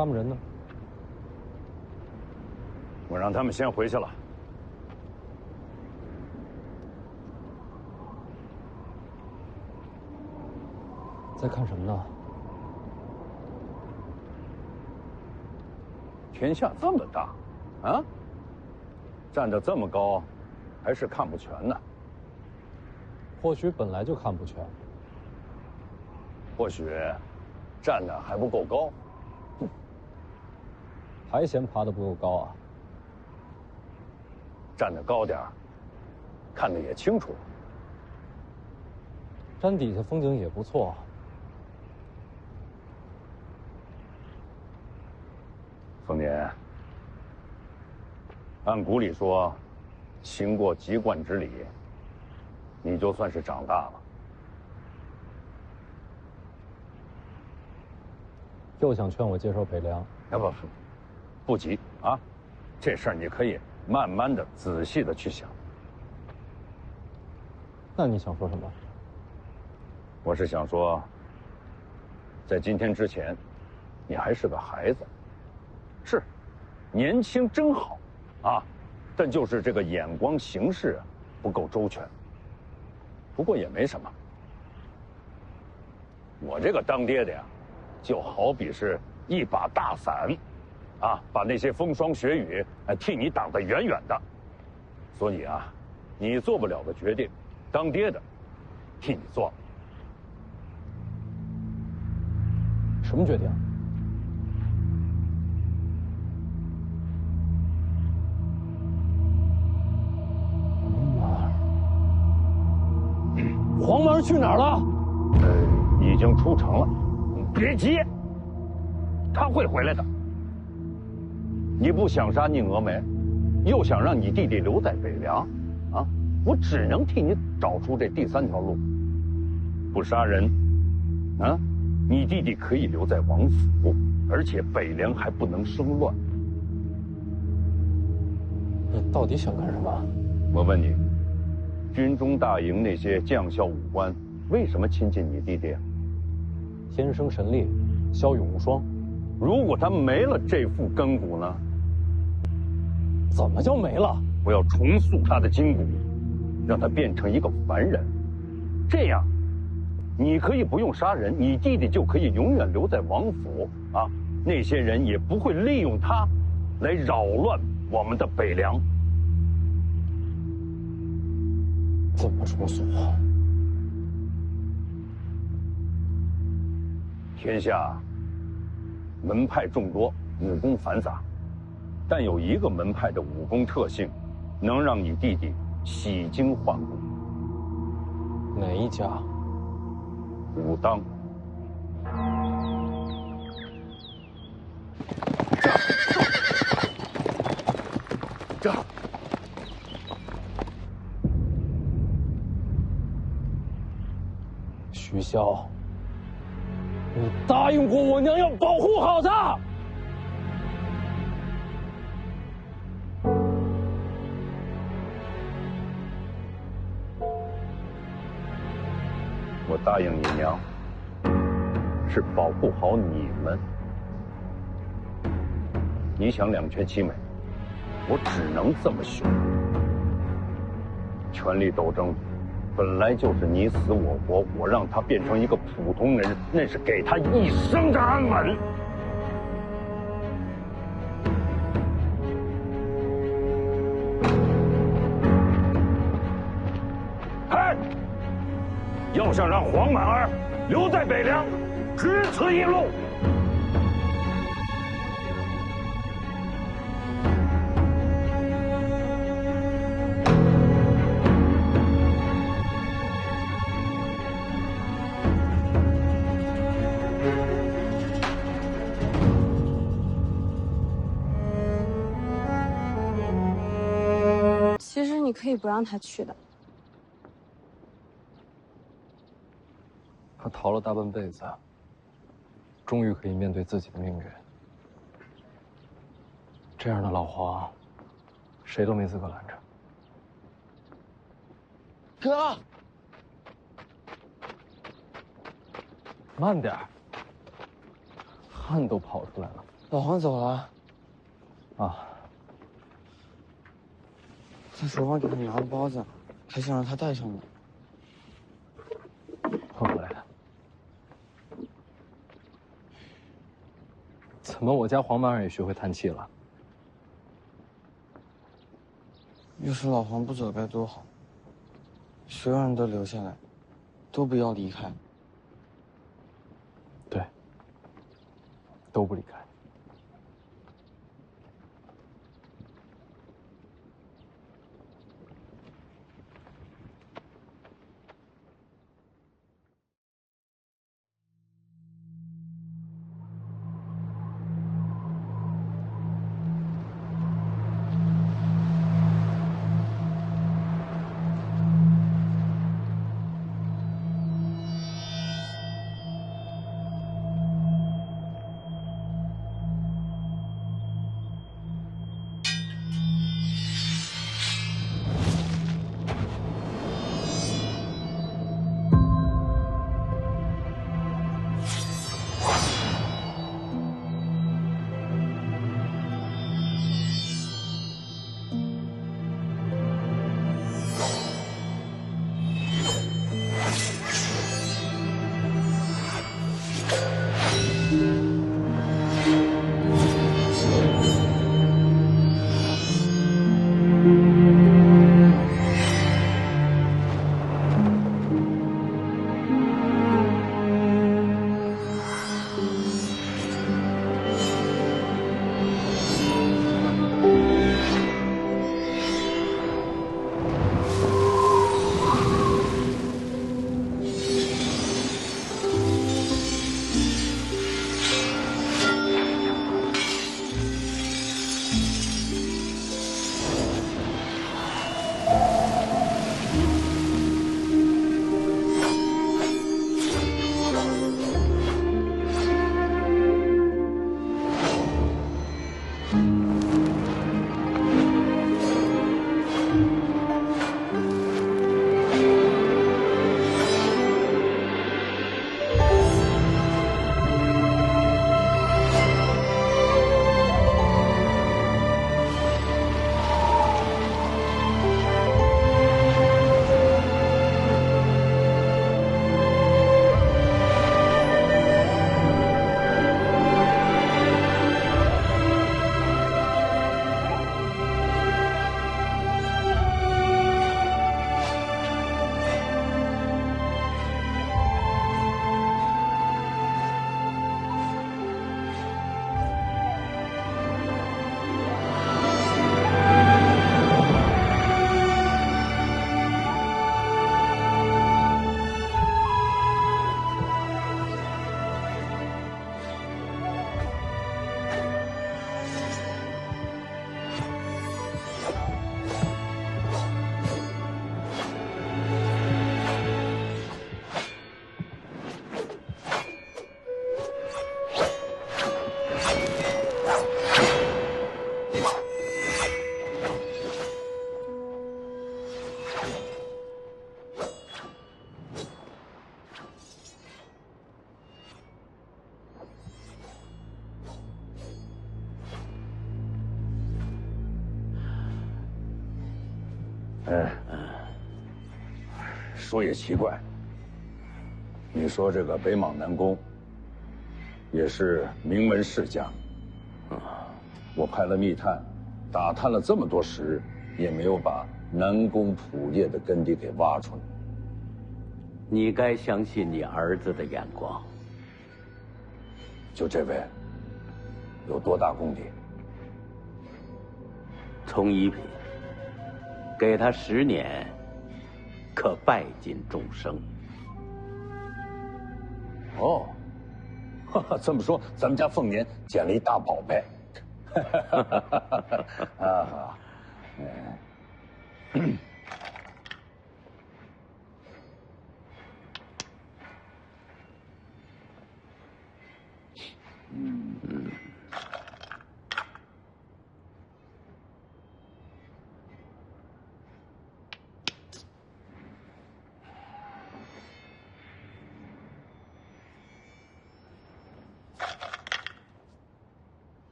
他们人呢？我让他们先回去了。在看什么呢？天下这么大，啊，站得这么高，还是看不全呢。或许本来就看不全。或许站得还不够高。还嫌爬得不够高啊？站得高点儿，看得也清楚。山底下风景也不错。丰年，按古里说，行过籍贯之礼，你就算是长大了。又想劝我接受北凉？不急啊，这事儿你可以慢慢的、仔细的去想。那你想说什么？我是想说，在今天之前，你还是个孩子，是，年轻真好，啊，但就是这个眼光行事不够周全。不过也没什么，我这个当爹的呀，就好比是一把大伞，啊，把那些风霜雪雨替你挡得远远的。所以啊，你做不了的决定，当爹的替你做。什么决定？黄毛去哪儿了？已经出城了。别急，他会回来的。你不想杀宁峨眉，又想让你弟弟留在北凉，啊，我只能替你找出这第三条路。不杀人，啊，你弟弟可以留在王府，而且北凉还不能生乱。你到底想干什么？我问你，军中大营那些将校武官为什么亲近你弟弟？天生神力，骁勇无双。如果他没了这副根骨呢？怎么就没了？我要重塑他的筋骨，让他变成一个凡人。这样，你可以不用杀人，你弟弟就可以永远留在王府啊！那些人也不会利用他来扰乱我们的北凉。怎么重塑？天下门派众多，武功繁杂，但有一个门派的武功特性，能让你弟弟洗精换骨。哪一家？武当。这。徐骁，你答应过我娘要保护好他。我答应你娘，是保护好你们。你想两全其美，我只能这么选。权力斗争本来就是你死我活，我让他变成一个普通人，那是给他一生的安稳。嗨，要想让黄满儿留在北凉，只此一路。其实你可以不让他去的。他逃了大半辈子，终于可以面对自己的命运。这样的老黄，谁都没资格拦着。哥，慢点儿，汗都跑出来了。老黄走了。啊。他手上给他拿了包子，还想让他带上呢。会回来的。怎么我家黄班长也学会叹气了？要是老黄不走该多好。所有人都留下来，都不要离开。对，都不离开。说也奇怪，你说这个北莽南宫也是名门世家，我派了密探，打探了这么多时日，也没有把南宫土业的根底给挖出来。你该相信你儿子的眼光。就这位，有多大功底？从一品，给他10年，可拜尽众生。哦，这么说，咱们家凤年捡了一大宝贝。啊，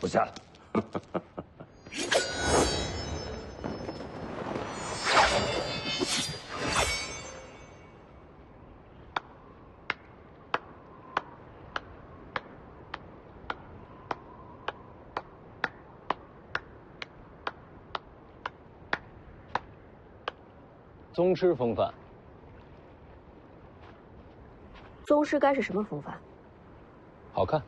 我下来。宗师风范。宗师该是什么风范？好看。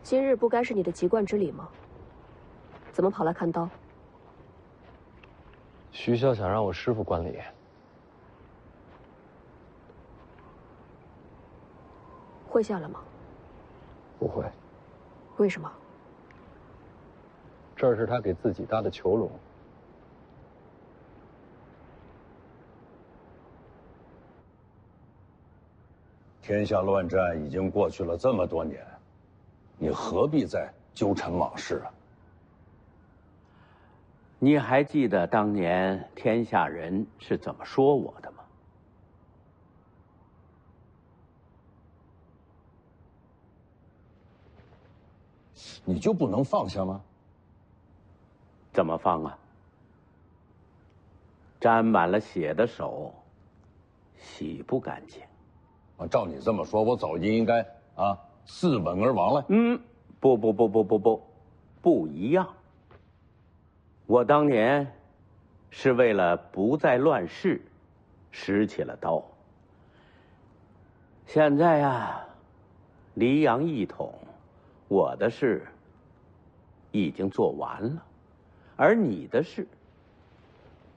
今日不该是你的籍贯之礼吗？怎么跑来看刀？徐骁想让我师傅观礼。会下了吗？不会。为什么？这儿是他给自己搭的囚笼。天下乱战已经过去了这么多年，你何必再纠缠往事啊？你还记得当年天下人是怎么说我的吗？你就不能放下吗？怎么放啊？沾满了血的手，洗不干净。啊，照你这么说，我早就应该自刎而亡了。不一样。我当年是为了不再乱世，拾起了刀。现在呀，黎阳一统，我的事已经做完了，而你的事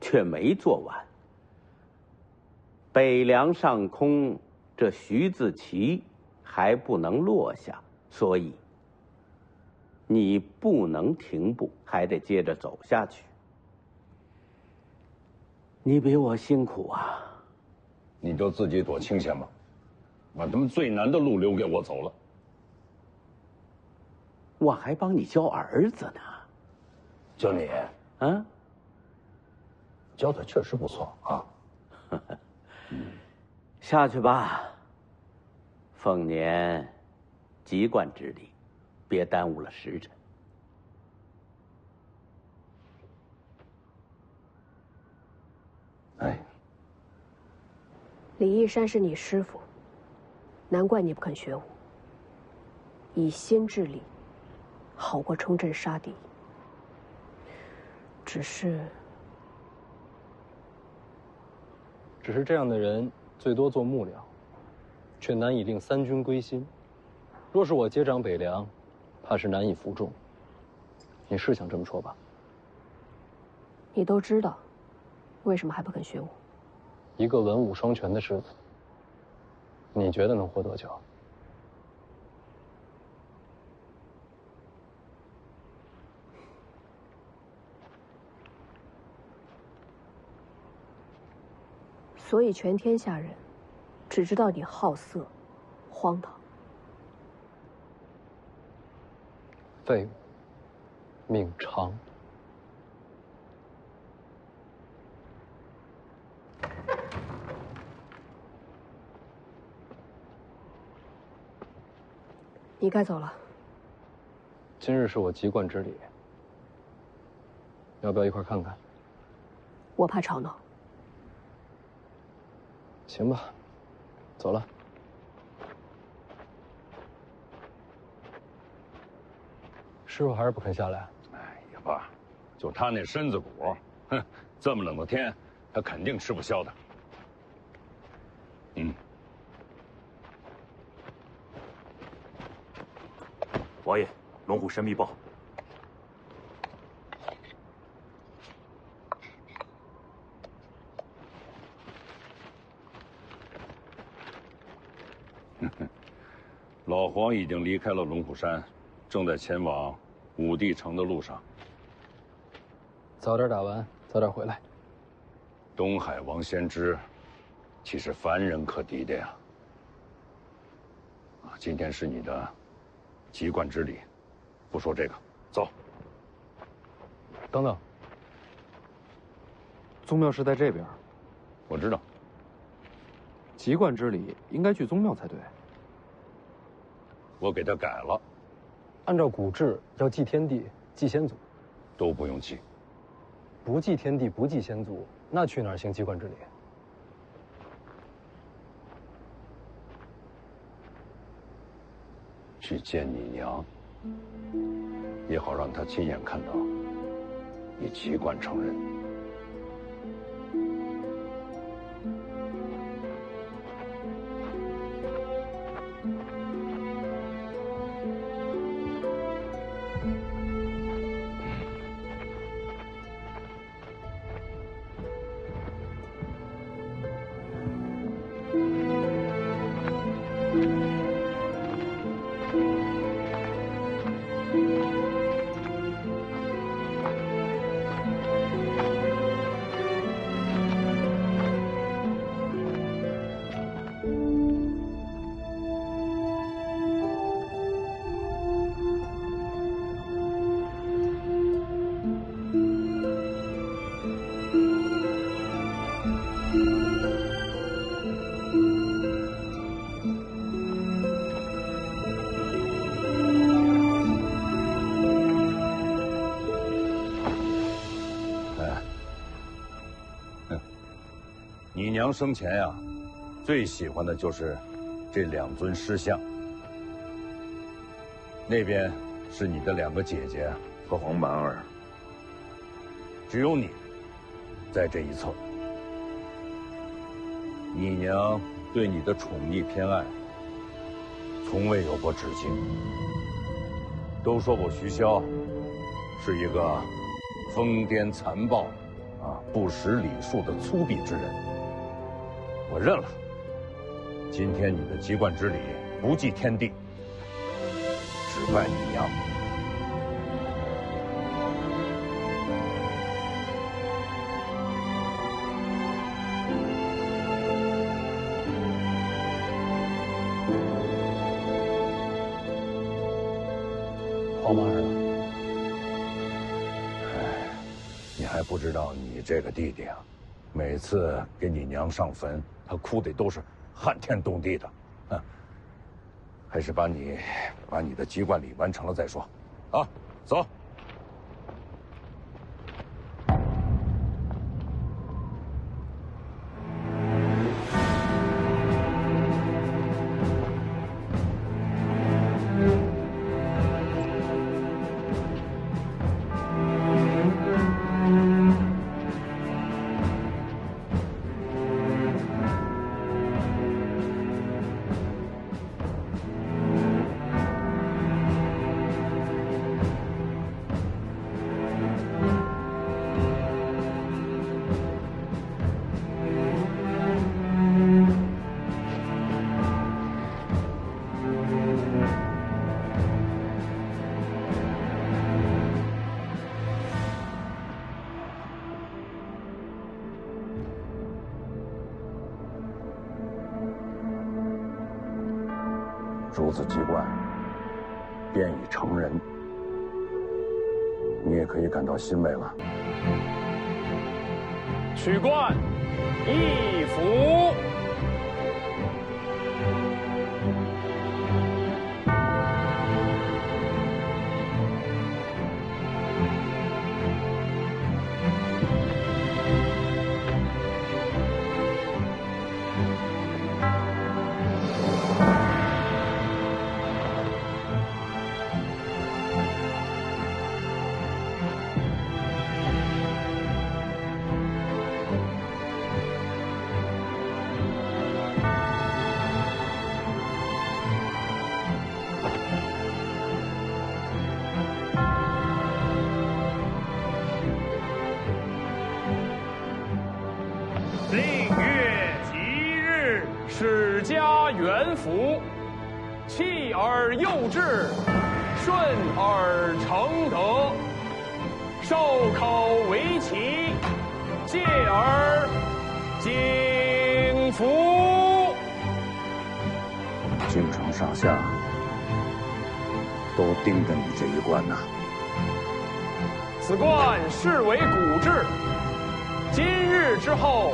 却没做完。北凉上空，这徐自齐还不能落下，所以你不能停步，还得接着走下去。你比我辛苦啊！你就自己躲清闲吧，把他们最难的路留给我走了。我还帮你教儿子呢。就你啊，教的确实不错啊。下去吧。凤年籍贯之礼，别耽误了时辰。哎，李义山是你师傅，难怪你不肯学武。以心治理，好过冲阵杀敌。只是这样的人，最多做幕僚，却难以令三军归心。若是我接掌北凉，怕是难以服众。你是想这么说吧？你都知道，为什么还不肯学武？一个文武双全的师子，你觉得能活多久？所以全天下人只知道你好色、荒唐。废物，命长。你该走了。今日是我籍贯之礼，要不要一块看看？我怕吵闹。行吧，走了。师傅还是不肯下来。哎呀爸，就他那身子骨，哼，这么冷的天，他肯定吃不消的。王爷，龙虎山密报。老黄已经离开了龙虎山，正在前往武帝城的路上。早点打完，早点回来。东海王先知，岂是凡人可敌的呀？今天是你的籍贯之礼，不说这个，走。等等，宗庙是在这边。我知道。籍贯之礼应该去宗庙才对。我给他改了，按照古制，要祭天地、祭先祖，都不用祭。不祭天地、不祭先祖，那去哪儿行籍贯之礼？去见你娘，也好让她亲眼看到你籍贯成人。你娘生前呀，最喜欢的就是这2尊尸像。那边是你的2个姐姐和黄满儿，只有你在这一侧。你娘对你的宠溺偏爱，从未有过止境。都说我徐骁是一个疯癫残暴、不识礼数的粗鄙之人。我认了。今天你的籍贯之礼不祭天地，只拜你娘。黄满儿呢？你还不知道你这个弟弟啊，每次给你娘上坟，他哭的都是撼天动地的。还是把你的籍贯礼完成了再说。啊，走。诸子籍贯便已成人，你也可以感到欣慰了。取冠一服。元福，弃而幼志，顺而成德，授考为棋，戒而景福。京城上下都盯着你这一关呐。此冠视为古制，今日之后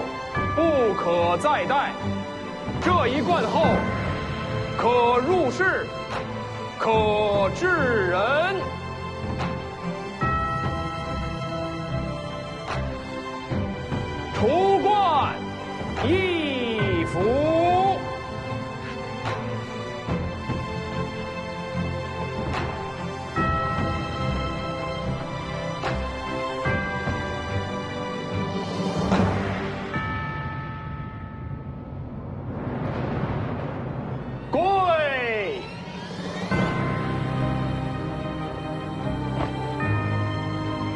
不可再戴。这一冠后，可入仕，可治人。除冠一服。跪！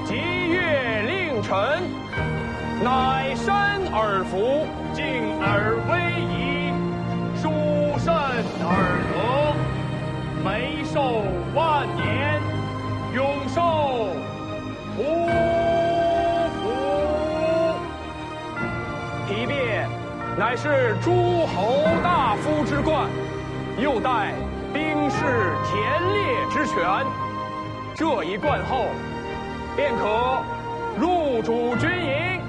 吉月令臣，乃身尔服，敬而威仪，殊甚尔德，眉寿万年，永寿无福。提鞭乃是诸侯大夫之冠，又带兵士田猎之权。这一冠后，便可入主军营，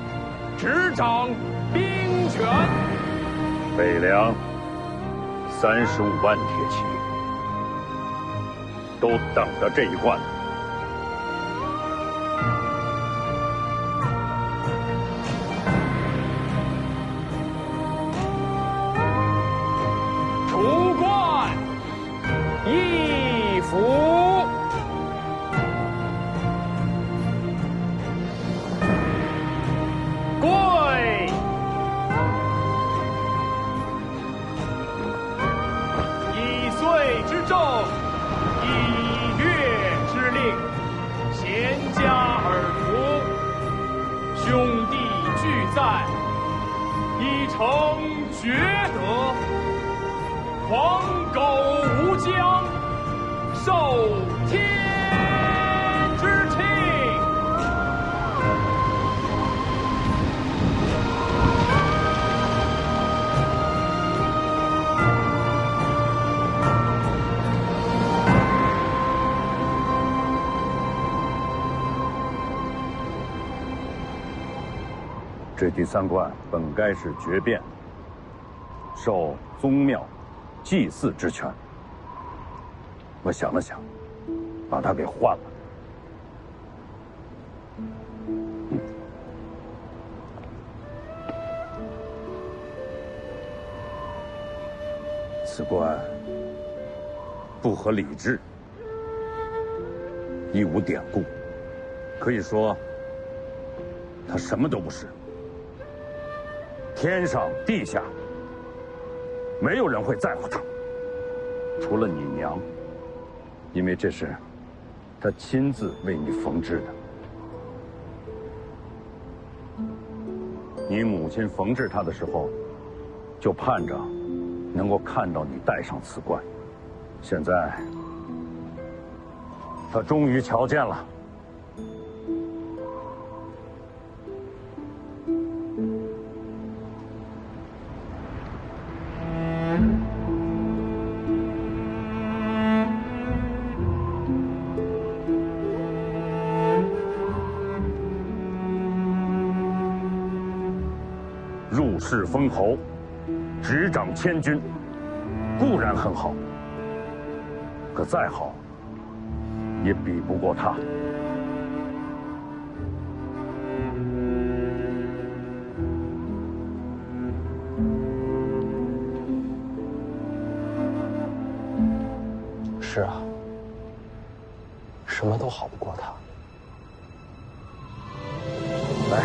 执掌兵权。北凉35万铁骑，都等着这一冠。除冠一服。跪！以岁之政，以月之令，贤家尔服，兄弟俱在，以成厥德。黄狗无疆，受天之庆。这第3冠本该是爵变，受宗庙祭祀之权。我想了想，把它给换了。此冠不合礼制，亦无典故，可以说它什么都不是。天上地下，没有人会在乎他，除了你娘，因为这是她亲自为你缝制的。你母亲缝制它的时候，就盼着能够看到你戴上此冠。现在，她终于瞧见了。入仕封侯，执掌千军，固然很好，可再好，也比不过他。是啊，什么都好不过他。来。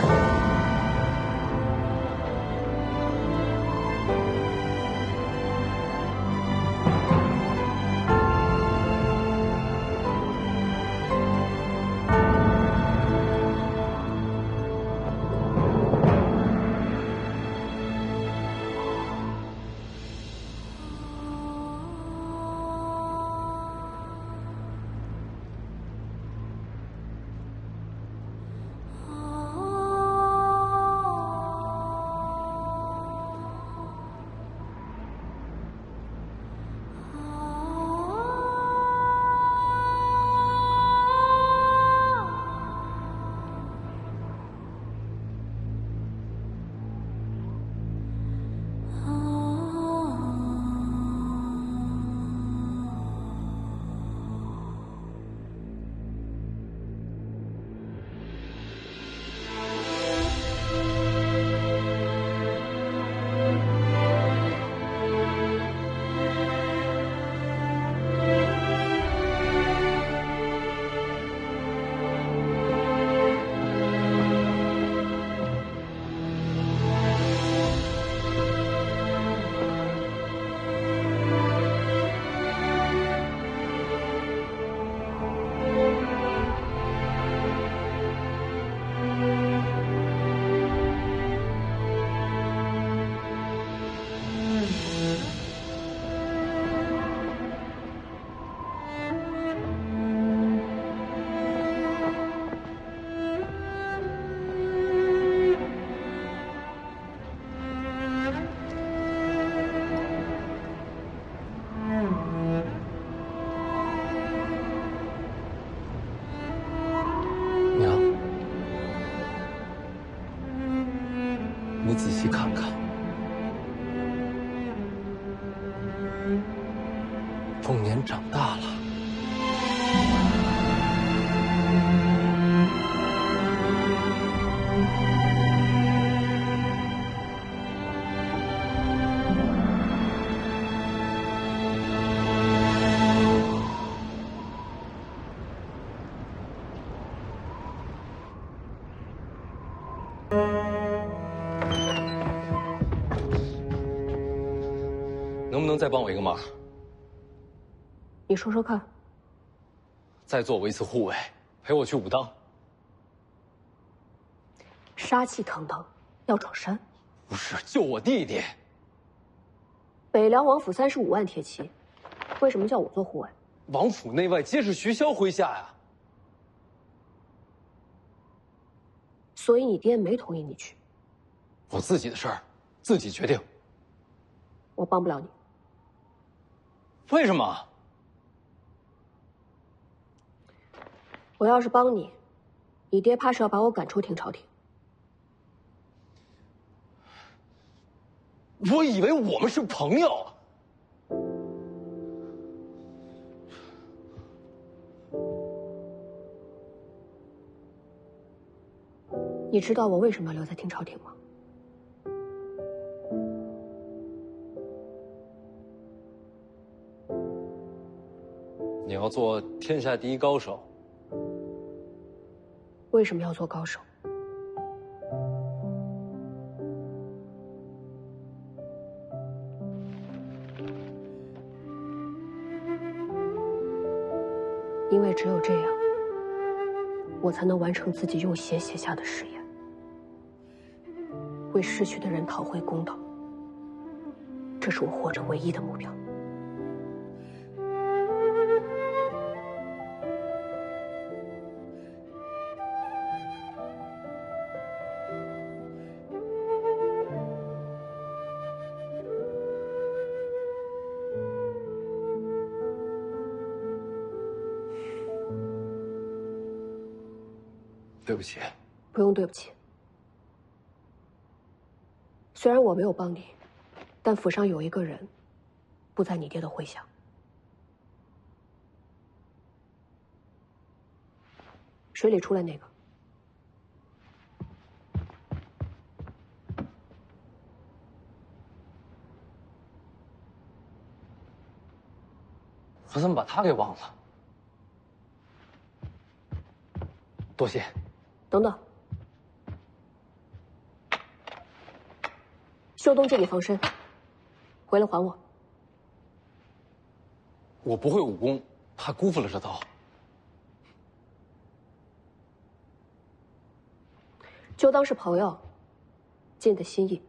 你仔细看看，凤年长大了。能不能再帮我一个忙？你说说看。再做我一次护卫，陪我去武当。杀气腾腾，要闯山？不是，救我弟弟。北凉王府35万铁骑，为什么叫我做护卫？王府内外皆是徐骁麾下呀。所以你爹没同意你去。我自己的事儿，自己决定。我帮不了你。为什么？我要是帮你，你爹怕是要把我赶出廷朝廷。我以为我们是朋友。你知道我为什么要留在廷朝廷吗？你要做天下第一高手。为什么要做高手？因为只有这样，我才能完成自己用血写下的誓言，为逝去的人讨回公道。这是我活着唯一的目标。对不起。不用对不起。虽然我没有帮你，但府上有一个人，不在你爹的麾下。水里出来那个。我怎么把他给忘了？多谢。等等，秀东借你防身，回来还我。我不会武功，怕辜负了这刀。就当是朋友，尽的心意。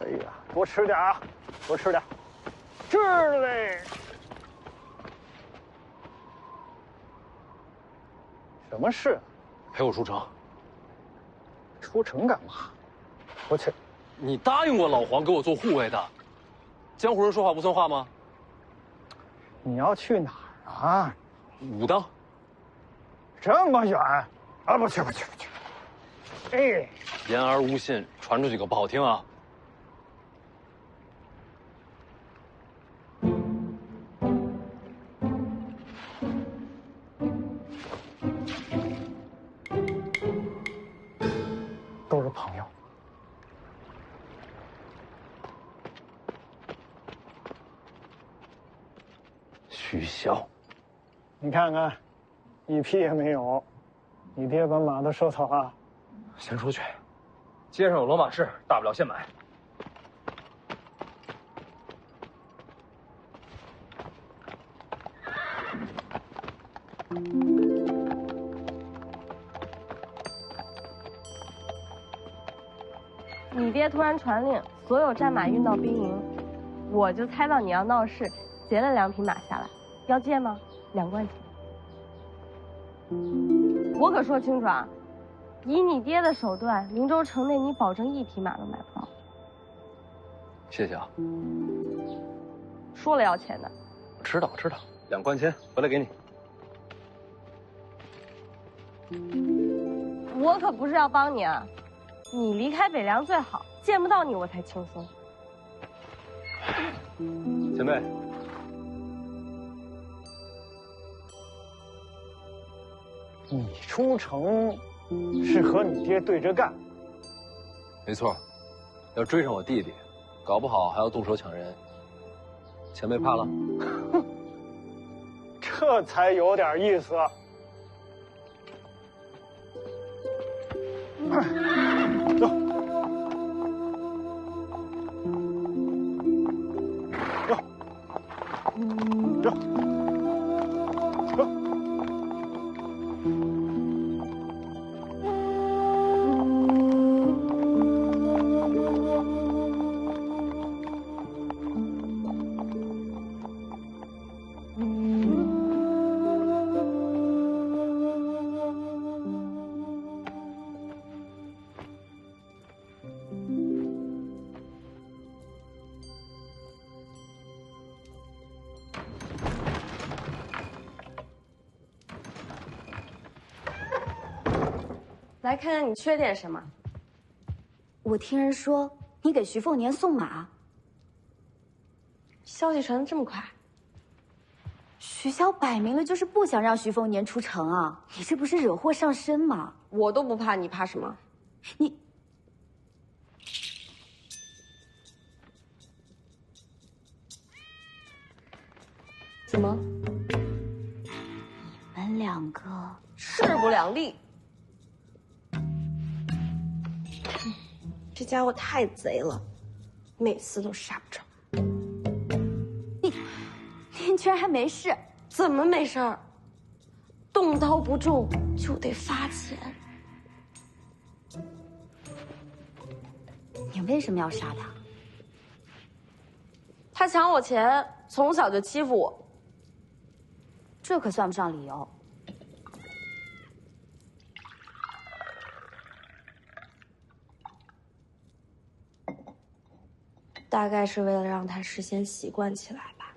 哎呀，多吃点啊，多吃点，吃了嘞。什么事？陪我出城。出城干嘛？我去。你答应过老黄给我做护卫的，江湖人说话不算话吗？你要去哪儿啊？武当。这么远？啊，不去不去不去。哎，言而无信，传出去可不好听啊。都是朋友。徐骁，你看看，一匹也没有。你爹把马都收走了。先出去，街上有骡马市，大不了现买。你爹突然传令，所有战马运到兵营，我就猜到你要闹事，劫了2匹马下来，要借吗？2贯钱。我可说清楚啊，以你爹的手段，灵州城内你保证1匹马都买不到。谢谢啊。说了要钱的。我知道，2贯钱回来给你。我可不是要帮你啊，你离开北凉最好，见不到你我才轻松。前辈，你出城是和你爹对着干？没错，要追上我弟弟，搞不好还要动手抢人。前辈怕了？这才有点意思。走。走。来看看你缺点什么。我听人说你给徐凤年送马，消息传得这么快？徐骁摆明了就是不想让徐凤年出城啊！你这不是惹祸上身吗？我都不怕，你怕什么？你怎么？你们2个势不两立。这家伙太贼了，每次都杀不着。你居然还没事？怎么没事儿？动刀不中就得罚钱。你为什么要杀他？他抢我钱，从小就欺负我。这可算不上理由。大概是为了让他事先习惯起来吧。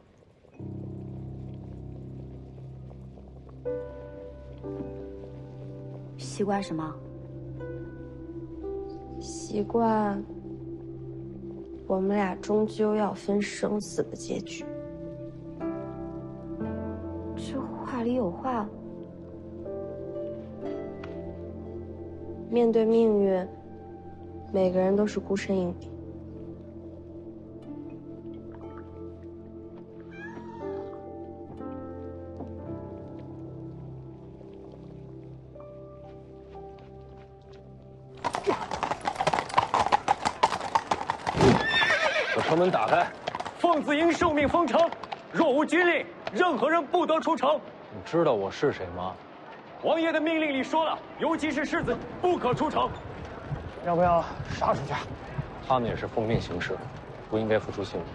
习惯什么？习惯我们俩终究要分生死的结局。这话里有话。面对命运，每个人都是孤身一人。城门打开，凤子营受命封城，若无军令，任何人不得出城。你知道我是谁吗？王爷的命令里说了，尤其是世子不可出城。要不要杀出去？他们也是奉命行事，不应该付出性命。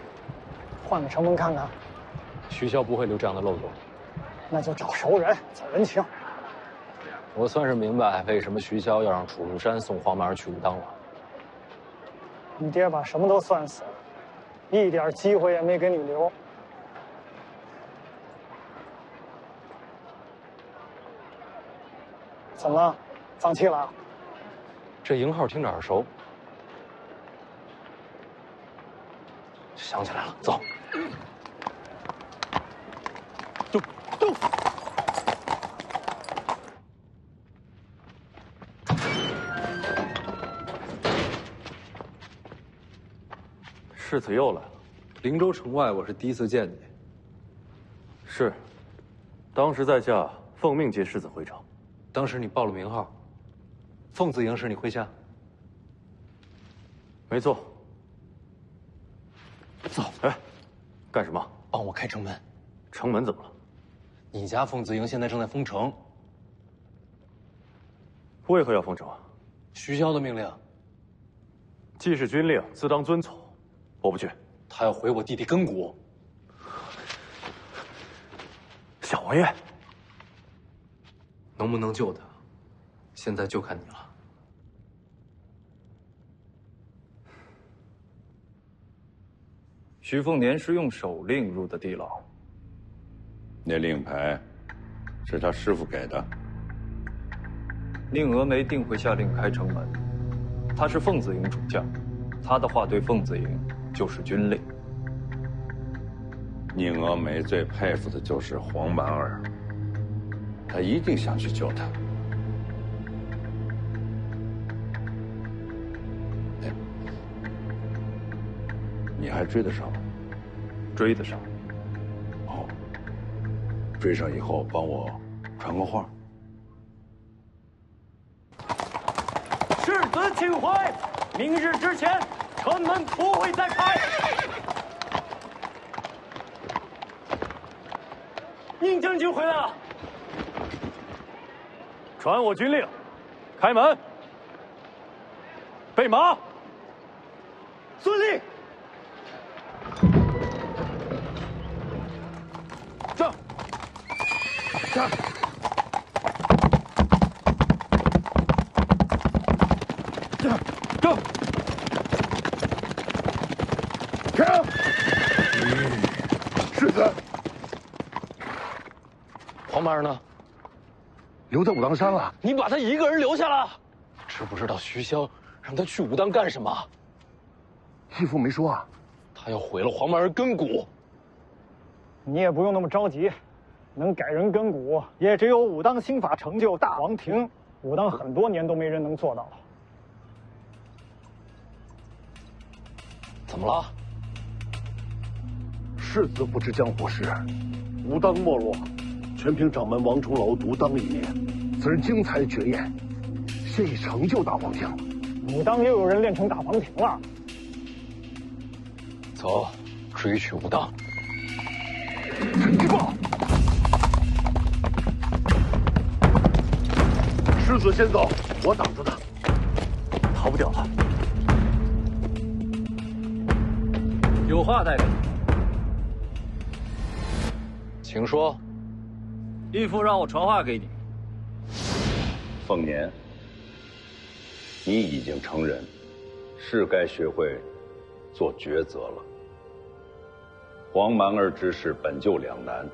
换个城门看看。徐骁不会留这样的漏洞。那就找熟人走人情。我算是明白为什么徐骁要让楚如山送黄麻儿去武当了。你爹把什么都算死了，一点机会也没给你留。怎么了？放弃了？这营号听着耳熟，想起来了，走。走。世子又来了。灵州城外，我是第一次见你。是，当时在下奉命接世子回城。当时你报了名号，凤子营是你麾下。没错。走。哎，干什么？帮我开城门。城门怎么了？你家凤子营现在正在封城。为何要封城啊？徐骁的命令。既是军令，自当遵从。我不去。他要毁我弟弟根骨。小王爷，能不能救他，现在就看你了。徐凤年是用手令入的地牢。那令牌是他师傅给的。宁峨眉定会下令开城门。他是凤子营主将，他的话对凤子营就是军令。宁峨眉最佩服的就是黄蛮儿，他一定想去救他。你还追得上吗？追得上。好，追上以后帮我传个话。世子请回，明日之前，城门不会再开。宁将军回来了，传我军令，开门。备马。遵令。上。上。上。停！世子。黄蛮儿呢？留在武当山了。你把他一个人留下了？知不知道徐骁让他去武当干什么？义父没说啊。他要毁了黄蛮儿根骨。你也不用那么着急，能改人根骨，也只有武当新法成就大王庭。武当很多年都没人能做到了。怎么了？世子不知江湖事，武当没落，全凭掌门王重楼独当一面。此人精彩绝艳，现已成就大王庭。武当又有人练成大王庭了。走，追去武当。陈之豹，世子先走，我挡着他，逃不掉了。有话带给你，请说。义父让我传话给你。凤年，你已经成人，是该学会做抉择了。黄蛮儿之事本就两难，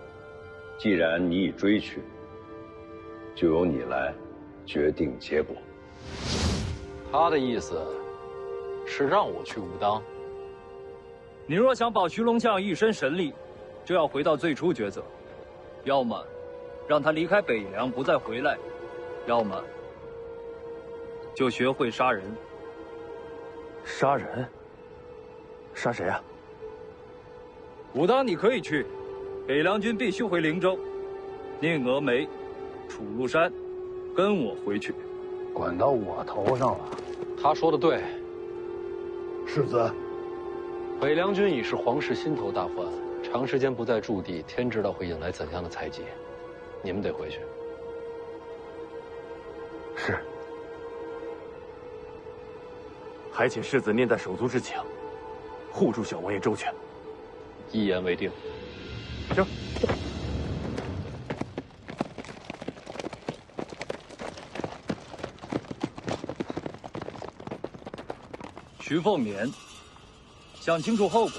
既然你已追去，就由你来决定结果。他的意思是让我去武当。你若想保徐龙将一身神力，就要回到最初抉择，要么让他离开北凉不再回来，要么就学会杀人。杀人？杀谁啊？武当你可以去，北凉军必须回灵州。宁峨眉、楚禄山，跟我回去。管到我头上了。他说的对。世子，北凉军已是皇室心头大患，长时间不在驻地，天知道会引来怎样的猜忌。你们得回去。是。还请世子念在手足之情，护住小王爷周全。一言为定。行。徐凤眠，想清楚后果，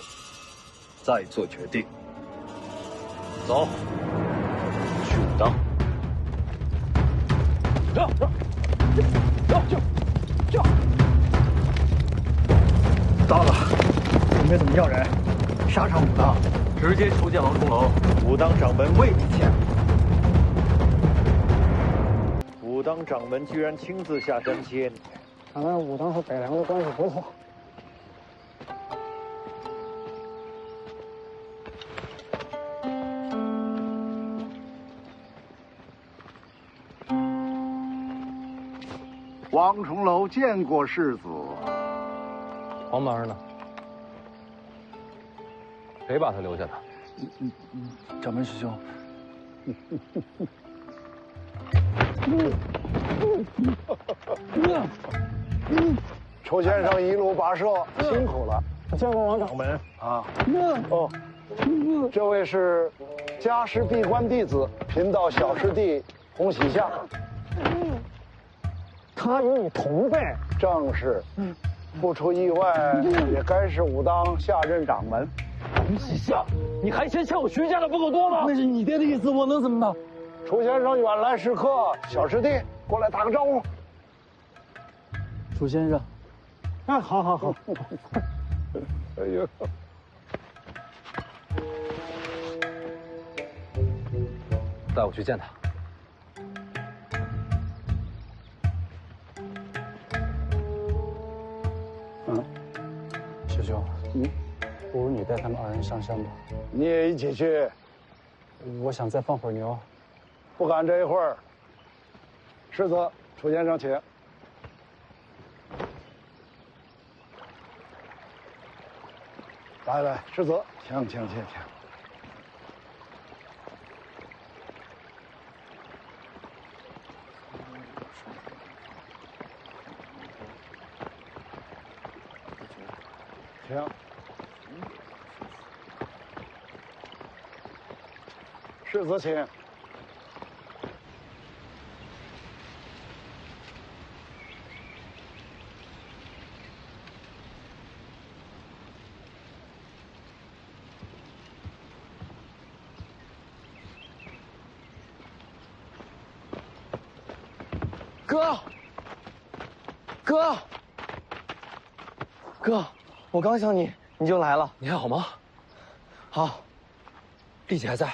再做决定。走，去武当。就到了，准备怎么要人？杀上武当，直接除掉王重楼。武当掌门为你前来。武当掌门居然亲自下山接你，看来武当和北凉的关系不错。王重楼见过世子。黄蛮儿呢？谁把他留下的？掌门师兄。楚先生一路跋涉，辛苦了。见过王掌门啊。哦，这位是家师闭关弟子，贫道小师弟洪喜夏。他与你同辈。正是。不出意外，也该是武当下任掌门。徐喜夏，你还嫌欠我徐家的不够多吗？那是你爹的意思，我能怎么办？楚先生远来是客，小师弟过来打个招呼。楚先生，哎，好好好。哎呦，带我去见他。师兄，不如你带他们二人上山吧。你也一起去？我想再放会儿牛。不赶这一会儿。世子，楚先生请。来来，世子，请。请。世子请。哥，我刚想你，你就来了。你还好吗？好，丽姐还在。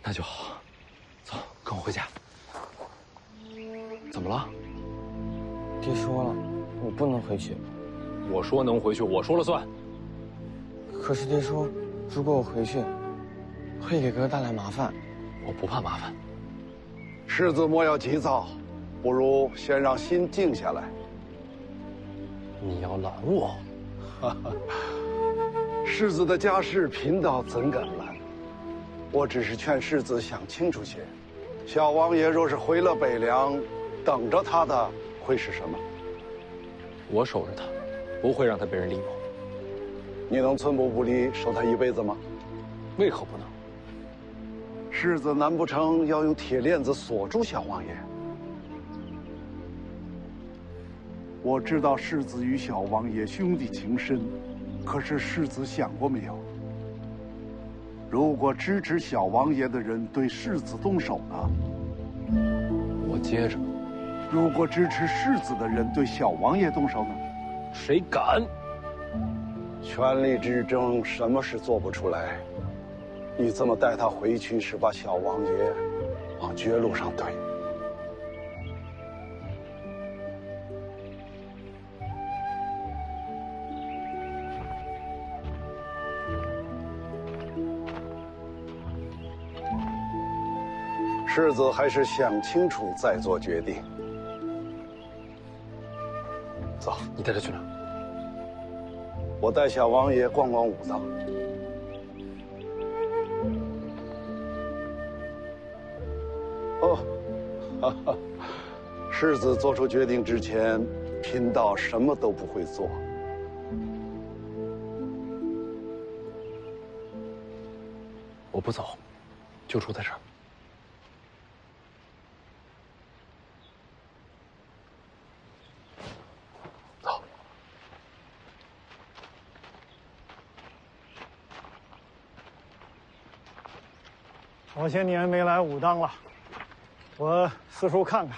那就好，走，跟我回家。怎么了？爹说了，我不能回去。我说能回去，我说了算。可是爹说，如果我回去，会给哥带来麻烦。我不怕麻烦。世子莫要急躁，不如先让心静下来。你要拦我？世子的家事贫道怎敢拦？我只是劝世子想清楚些。小王爷若是回了北凉，等着他的会是什么？我守着他，不会让他被人利用。你能寸步不离，守他一辈子吗？为何不能？世子难不成要用铁链子锁住小王爷？我知道世子与小王爷兄弟情深，可是世子想过没有？如果支持小王爷的人对世子动手呢？我接着。如果支持世子的人对小王爷动手呢？谁敢？权力之争，什么事做不出来？你这么带他回去，是把小王爷往绝路上推。世子还是想清楚再做决定。走，你带他去哪儿？我带小王爷逛逛武当。哦，哈哈，世子做出决定之前，贫道什么都不会做。我不走，就住在这儿。走。好些年没来武当了，我四处看看。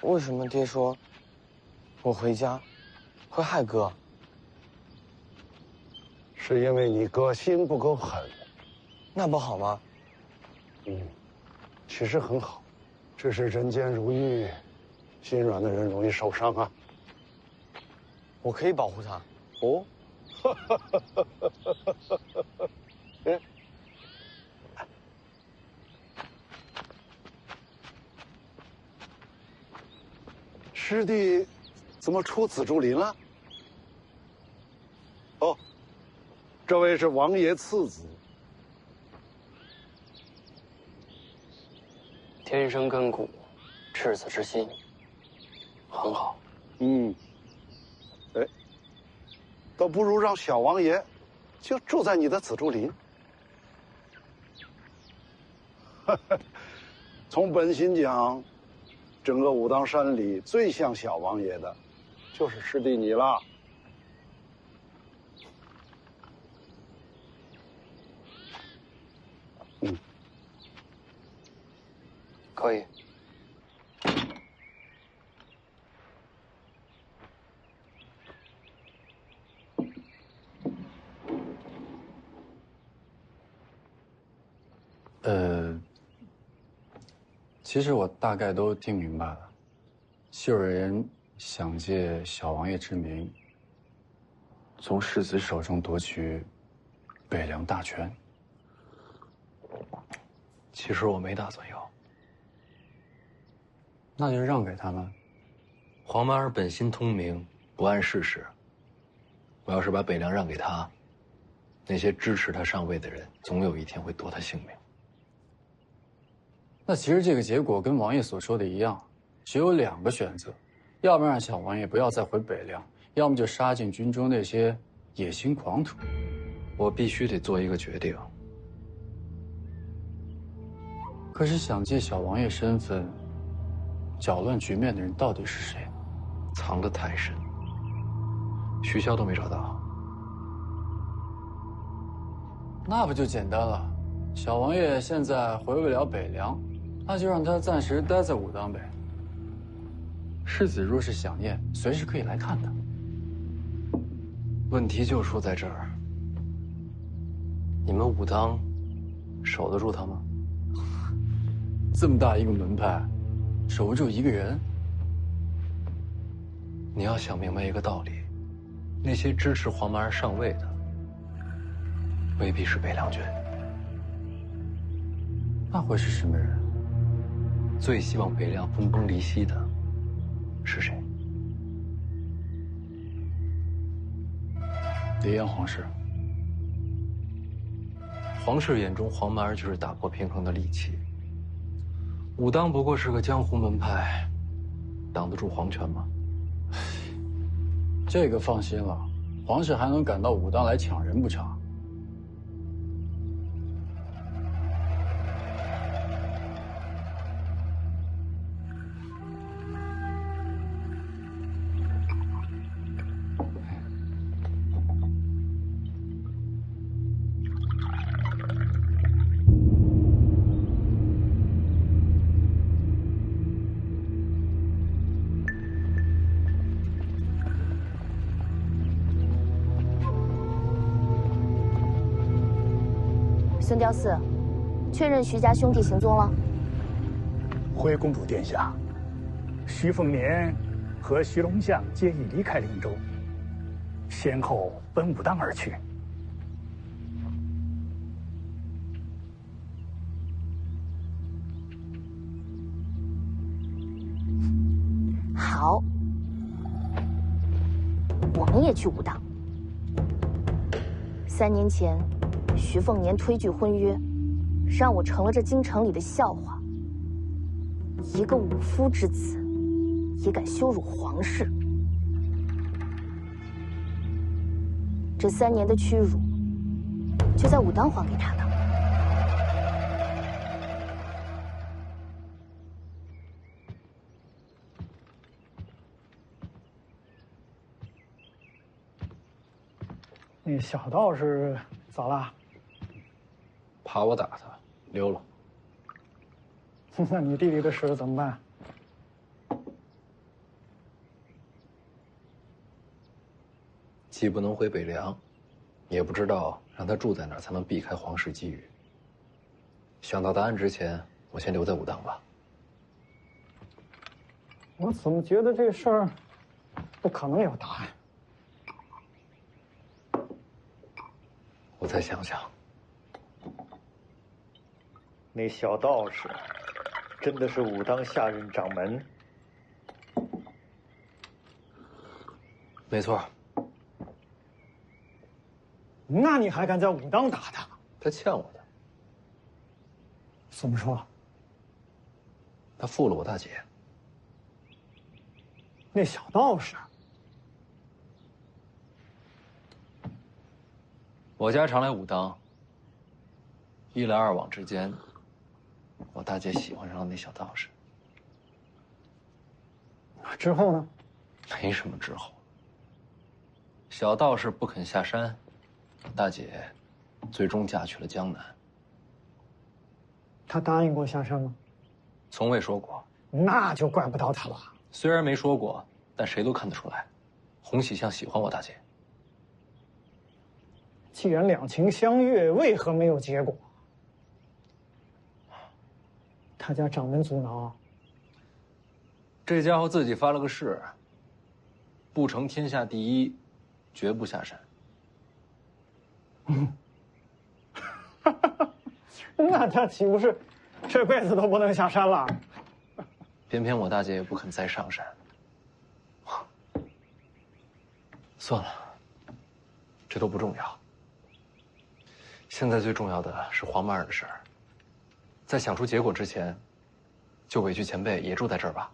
为什么爹说我回家会害哥？是因为你哥心不够狠。那不好吗？其实很好，只是人间如玉，心软的人容易受伤啊。我可以保护他。哦，哎，师弟怎么出紫竹林了？哦，这位是王爷次子。天生根骨，赤子之心，很好。哎，倒不如让小王爷就住在你的紫竹林。从本心讲，整个武当山里最像小王爷的，就是师弟你了。可以。其实我大概都听明白了，秀人想借小王爷之名，从世子手中夺取北凉大权。其实我没打算要，那就让给他们。黄马尔本心通明，不谙世事。我要是把北凉让给他，那些支持他上位的人，总有一天会夺他性命。那其实这个结果跟王爷所说的一样，只有2个选择，要不然让小王爷不要再回北凉，要么就杀尽军中那些野心狂徒。我必须得做一个决定。可是想借小王爷身份搅乱局面的人到底是谁？藏得太深，徐骁都没找到。那不就简单了？小王爷现在回不了北凉，那就让他暂时待在武当呗。世子若是想念，随时可以来看他。问题就出在这儿，你们武当守得住他吗？这么大一个门派，守不住一个人？你要想明白一个道理，那些支持黄马儿上位的，未必是北凉军。那会是什么人？最希望北凉分崩离析的是谁？黎阳皇室。皇室眼中，黄马儿就是打破平衡的利器。武当不过是个江湖门派，挡得住皇权吗？这个放心了，皇室还能赶到武当来抢人不成？孙雕四，确认徐家兄弟行踪了。回公主殿下，徐凤年和徐龙象皆已离开灵州，先后奔武当而去。好，我们也去武当。3年前，徐凤年推拒婚约，让我成了这京城里的笑话。一个武夫之子，也敢羞辱皇室。这3年的屈辱，就在武当还给他了。那小道士咋了？怕我打他，溜了。那你弟弟的事怎么办？既不能回北凉，也不知道让他住在哪儿才能避开皇室觊觎。想到答案之前，我先留在武当吧。我怎么觉得这事儿不可能有答案？我再想想。那小道士真的是武当下任掌门？没错。那你还敢在武当打他？他欠我的。怎么说？他负了我大姐。那小道士。我家常来武当，一来二往之间，我大姐喜欢上了那小道士。之后呢？没什么之后。小道士不肯下山，大姐最终嫁去了江南。他答应过下山吗？从未说过。那就怪不到他了。虽然没说过，但谁都看得出来，洪喜相喜欢我大姐。既然两情相悦，为何没有结果？他家掌门阻挠。这家伙自己发了个誓，不成天下第一，绝不下山。那他岂不是这辈子都不能下山了？偏偏我大姐也不肯再上山。算了，这都不重要。现在最重要的是黄曼儿的事儿，在想出结果之前，就委屈前辈也住在这儿吧。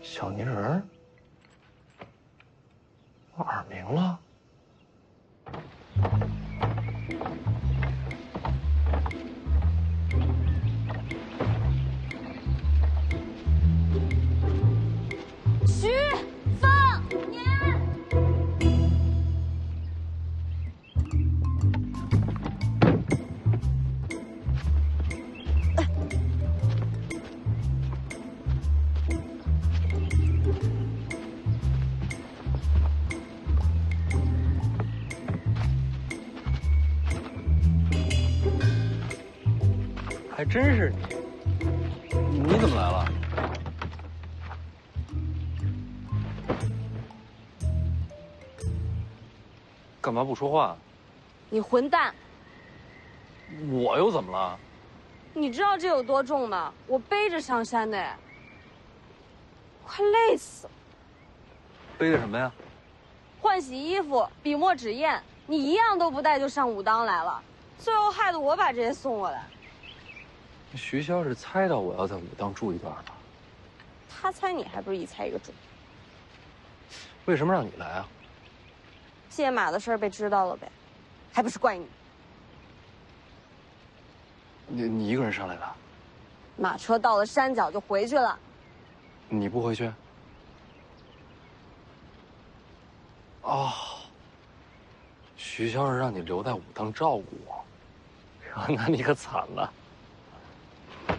小泥人儿，我耳鸣了。徐凤年，还真是你，你怎么来了？干嘛不说话？你混蛋！我又怎么了？你知道这有多重吗？我背着上山的，快累死了。背的什么呀？换洗衣服、笔墨纸砚，你一样都不带就上武当来了，最后害得我把这些送过来。徐骁是猜到我要在武当住一段吧？他猜你还不是一猜一个准？为什么让你来啊？借马的事儿被知道了呗，还不是怪你？你一个人上来的？马车到了山脚就回去了。你不回去？哦，徐骁是让你留在武当照顾我，那你可惨了。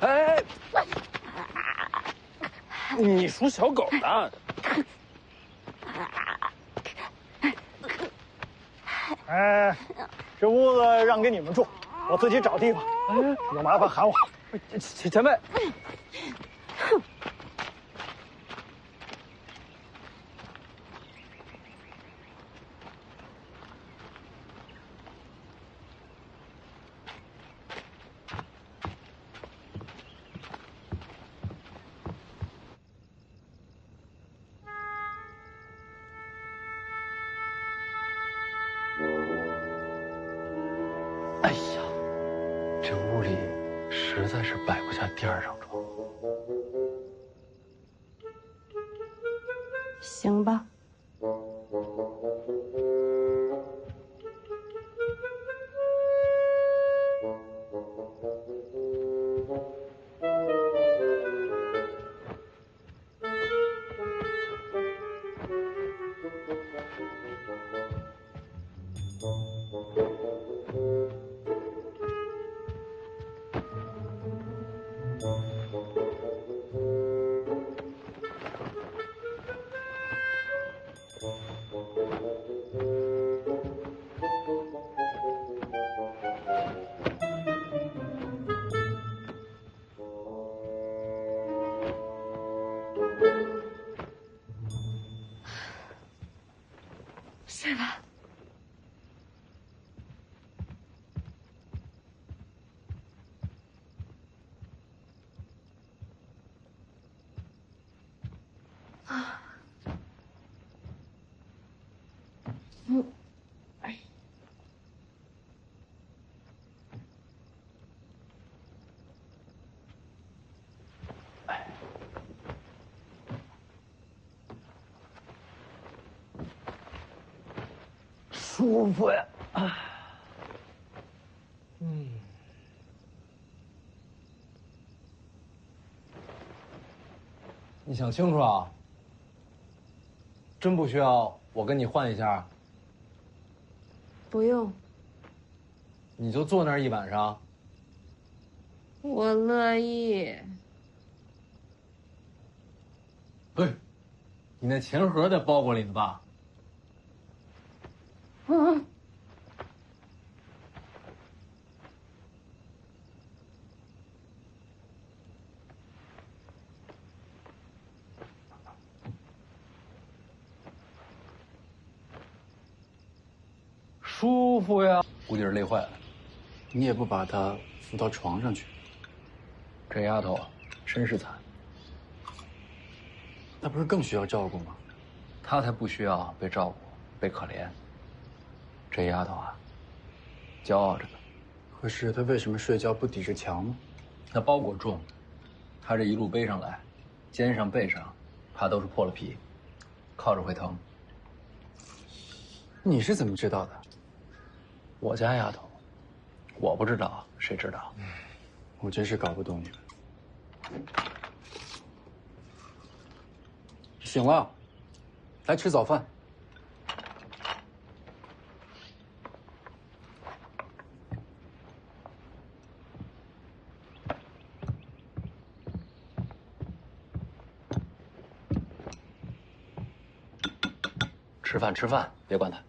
哎，你属小狗的。哎，这屋子让给你们住，我自己找地方。有麻烦喊我。前辈。哎呀，这屋里实在是摆不下第二张床。行吧。是吧？啊，舒服呀！你想清楚啊！真不需要我跟你换一下？不用，你就坐那儿一晚上？我乐意。哎，你那钱盒在包裹里呢吧？嗯。舒服呀，估计是累坏了。你也不把她扶到床上去。这丫头身世惨，那不是更需要照顾吗？她才不需要被照顾、被可怜。这丫头啊，骄傲着呢。可是她为什么睡觉不抵着墙呢？那包裹重，她这一路背上来，肩上背上，怕都是破了皮，靠着会疼。你是怎么知道的？我家丫头，我不知道，谁知道？我真是搞不懂你们。醒了，来吃早饭。吃饭，别管他。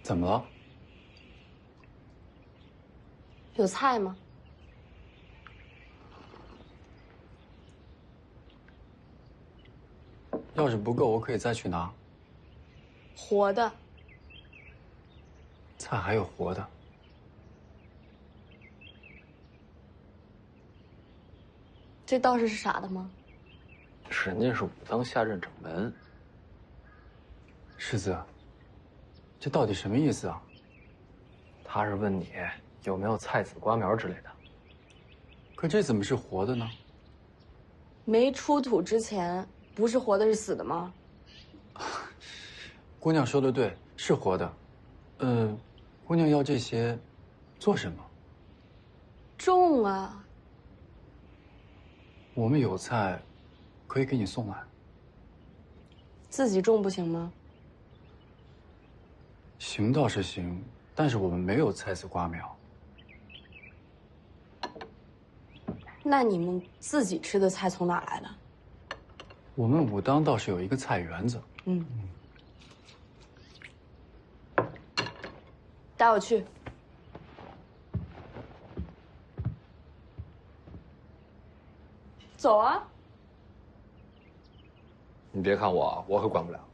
怎么了？有菜吗？要是不够，我可以再去拿。活的。菜还有活的。这道士是傻的吗？人家是武当下任掌门。世子，这到底什么意思啊？他是问你有没有菜籽瓜苗之类的。可这怎么是活的呢？没出土之前，不是活的，是死的吗？姑娘说的对，是活的。姑娘要这些做什么？种啊。我们有菜，可以给你送来。自己种不行吗？行倒是行，但是我们没有菜籽瓜苗。那你们自己吃的菜从哪来的？我们武当倒是有一个菜园子。带我去。走啊！你别看我，我可管不了。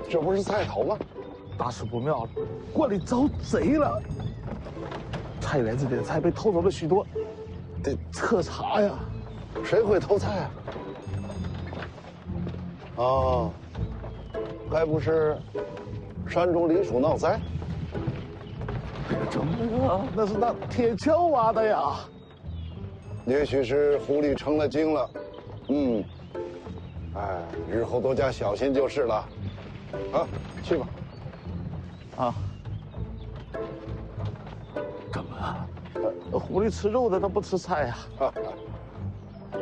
这不是菜头吗？大事不妙了，锅里遭贼了！菜园子里的菜被偷走了许多，得彻查呀。谁会偷菜啊？哦，该不是山中林鼠闹灾？哎呀，怎么那是那铁锹挖的呀！也许是狐狸成了精了。哎，日后多加小心就是了。啊，去吧。啊。干嘛？狐狸吃肉的，它不吃菜呀。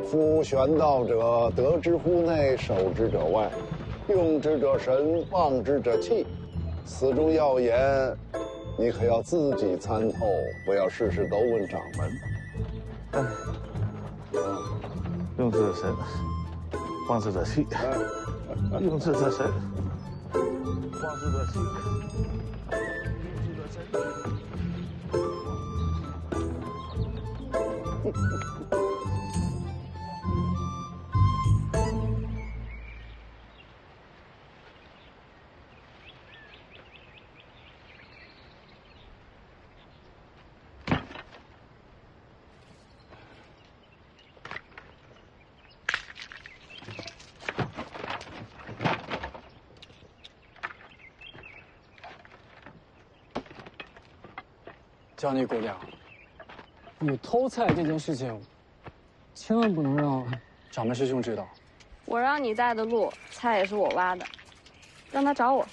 夫玄道者，得之乎内，守之者外，用之者神，忘之者气。此中要言，你可要自己参透，不要事事都问掌门。用之者神，忘之者气。用之者神，忘之者气。用之者神。叫你姑娘，你偷菜这件事情，千万不能让掌门师兄知道。我让你带的路，菜也是我挖的，让他找我，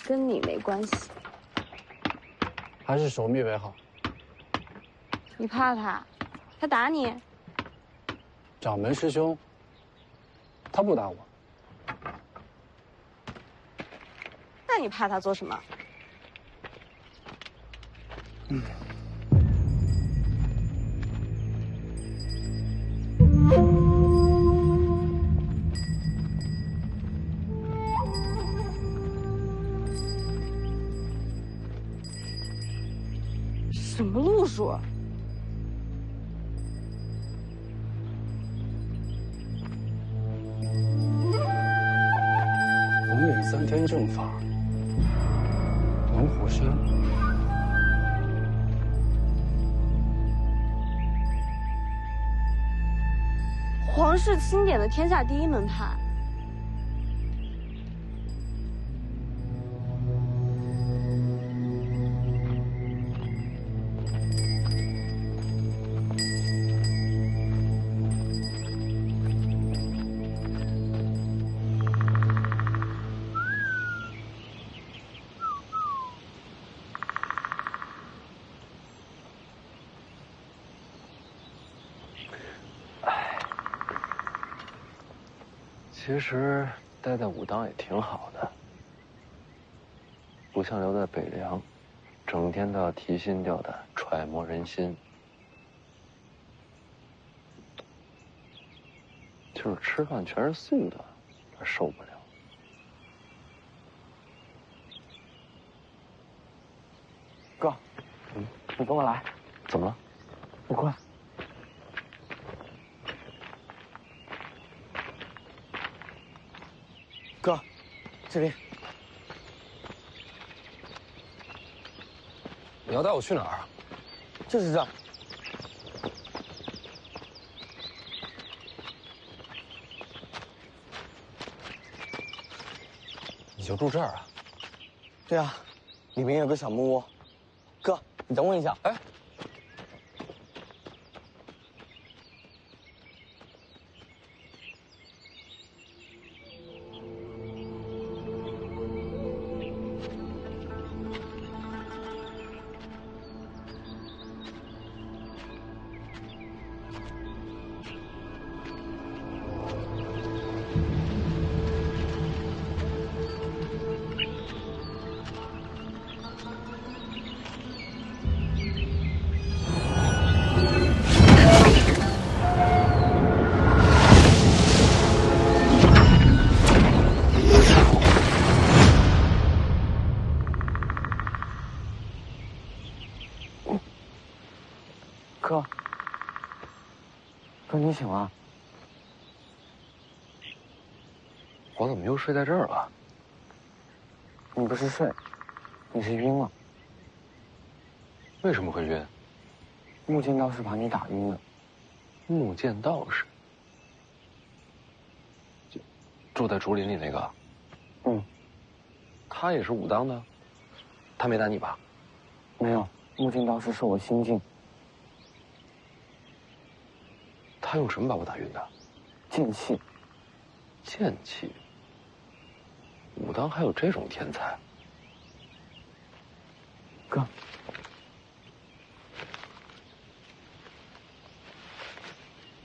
跟你没关系。还是守密为好。你怕他？他打你？掌门师兄，他不打我。那你怕他做什么？什么路数？红岭3天正法，龙虎山。皇室钦点的天下第一门派。其实待在武当也挺好的，不像留在北凉，整天都要提心吊胆，揣摩人心。就是吃饭全是素的，他受不了。哥，你跟我来。怎么了？你过来。哥，这里。你要带我去哪儿啊？就是这儿。你就住这儿啊？对啊，里面有个小木屋。哥，你等我一下。哎。哥，你醒了？我怎么又睡在这儿了？你不是睡，你是晕了。为什么会晕？木剑道士把你打晕了。木剑道士，住在竹林里那个。嗯。他也是武当的，他没打你吧？没有，木剑道士是我心境。他用什么把我打晕的？剑气。剑气。武当还有这种天才？哥。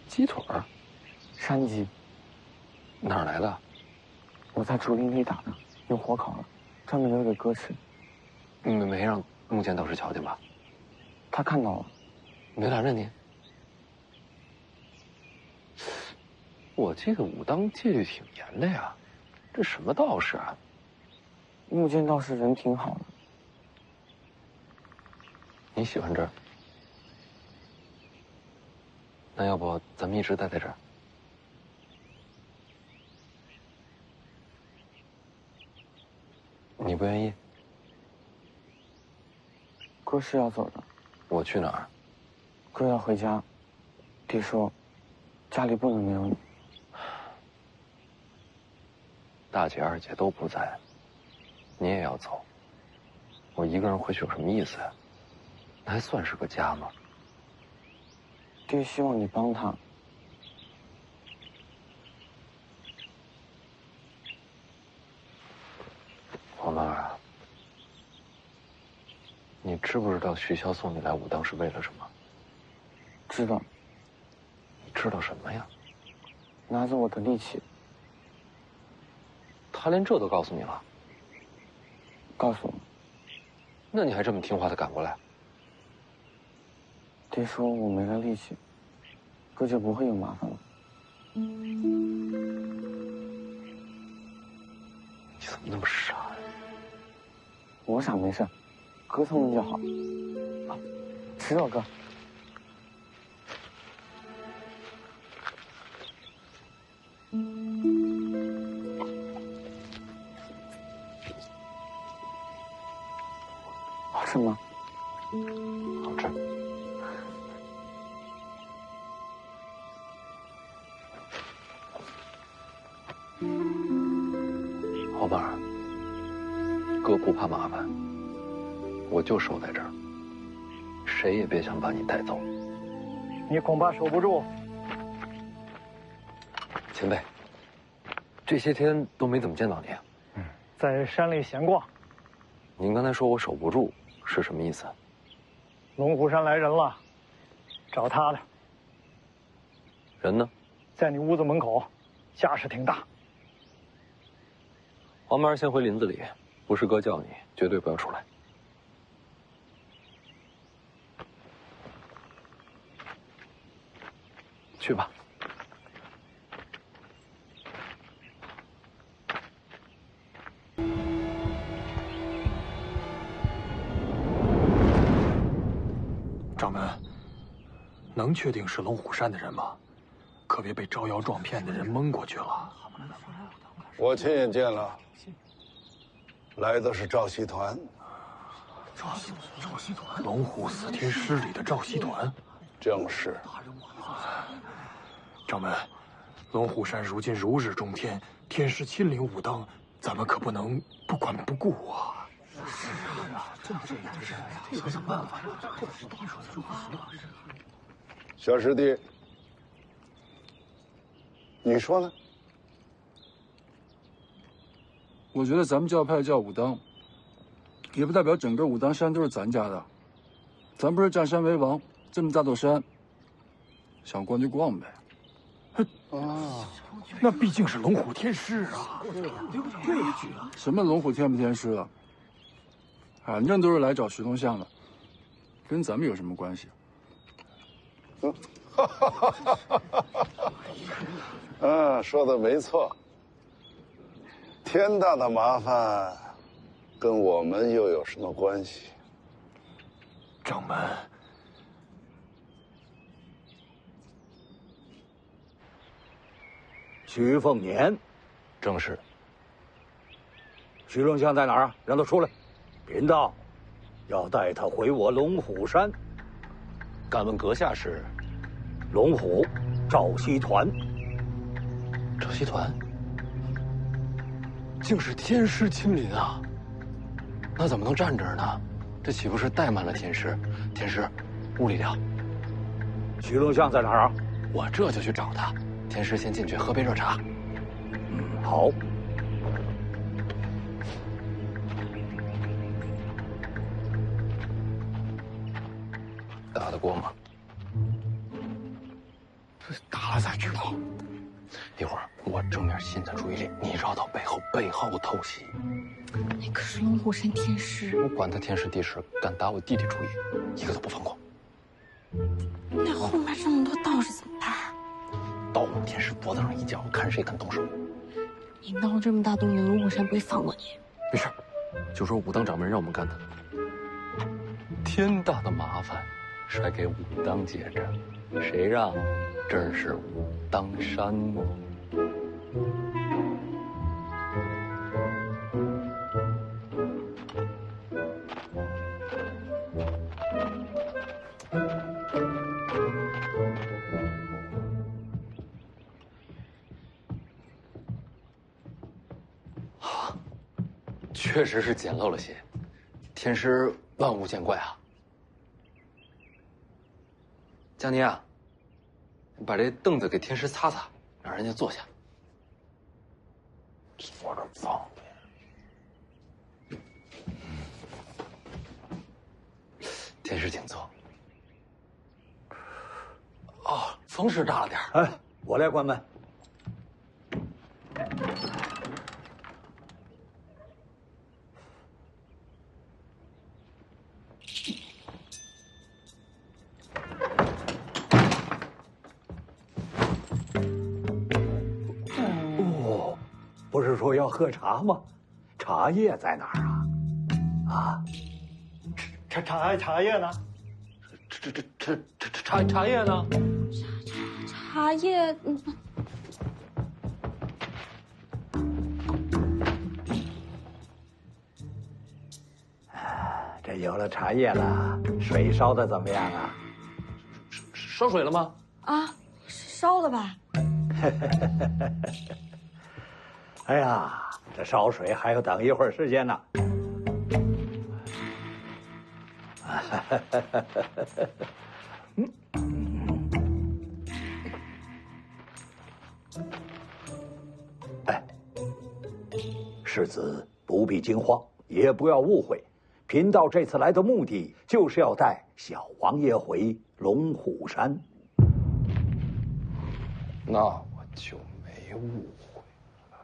鸡腿儿，山鸡。哪儿来的？我在竹林里打的，用火烤了，专门留给哥吃。你们没让木剑道士瞧见吧？他看到了。没拦着你？我记得武当戒律挺严的呀，这什么道士啊？木剑道士人挺好的。你喜欢这儿？那要不咱们一直待在这儿？你不愿意？哥是要走的。我去哪儿？哥要回家。爹说，家里不能没有你。大姐、二姐都不在，你也要走，我一个人回去有什么意思呀？那还算是个家吗？爹希望你帮他。黄曼儿啊，你知不知道徐骁送你来武当是为了什么？知道。你知道什么呀？拿着我的力气。他连这都告诉你了？告诉我。那你还这么听话的赶过来？爹说我没了力气，哥就不会有麻烦了。你怎么那么傻呀？我傻没事，哥聪明就好。啊，吃肉哥。好吃吗？好吃。老板儿，哥不怕麻烦，我就守在这儿，谁也别想把你带走。你恐怕守不住。前辈，这些天都没怎么见到你。在山里闲逛。您刚才说我守不住，是什么意思？龙虎山来人了，找他的。人呢？在你屋子门口，架势挺大。黄曼儿先回林子里，不是哥叫你，绝对不要出来。去吧。掌门，能确定是龙虎山的人吗？可别被招摇撞骗的人蒙过去了。我亲眼见了，来的是赵熙团。赵熙团，龙虎死天师里的赵熙团，正是。掌门，龙虎山如今如日中天，天师亲临武当，咱们可不能不管不顾啊！是啊，这样是想想办法。小师弟，你说呢？我觉得咱们教派叫武当，也不代表整个武当山都是咱家的。咱不是占山为王，这么大座山，想逛就逛呗。啊，那毕竟是龙虎天师啊！对呀，什么龙虎天不天师了？反正都是来找徐东相的，跟咱们有什么关系？说的没错。天大的麻烦，跟我们又有什么关系？掌门，徐凤年，正是。徐龙象在哪儿啊？让他出来。贫道要带他回我龙虎山。敢问阁下是？龙虎赵熙团。赵熙团？竟是天师亲临啊！那怎么能站这儿呢？这岂不是怠慢了天师？天师，屋里聊。徐龙象在哪儿啊？我这就去找他。天师先进去喝杯热茶。好。打得过吗？打了才知道。一会儿我正面吸引他注意力，你绕到背后偷袭。你可是龙虎山天师，我管他天师地师，敢打我弟弟主意，一个都不放过。那后面这么多道士怎么办？刀往天师脖子上一架，我看谁敢动手。你闹这么大动静，龙虎山不会放过你。没事，就说武当掌门让我们干的。天大的麻烦，甩给武当接着，谁让这儿是武当山呢？确实是简陋了些，天师万物见怪啊。江宁啊，你把这凳子给天师擦擦，让人家坐下。坐着方便。天师请坐。哦，风是大了点哎，我来关门。不是说要喝茶吗？茶叶在哪儿啊？啊，茶叶呢？茶叶呢？茶叶，这有了茶叶了，水烧的怎么样啊？烧水了吗？啊，烧了吧？哎呀，这烧水还要等一会儿时间呢。哎，世子不必惊慌，也不要误会，贫道这次来的目的就是要带小王爷回龙虎山。那我就没误会了。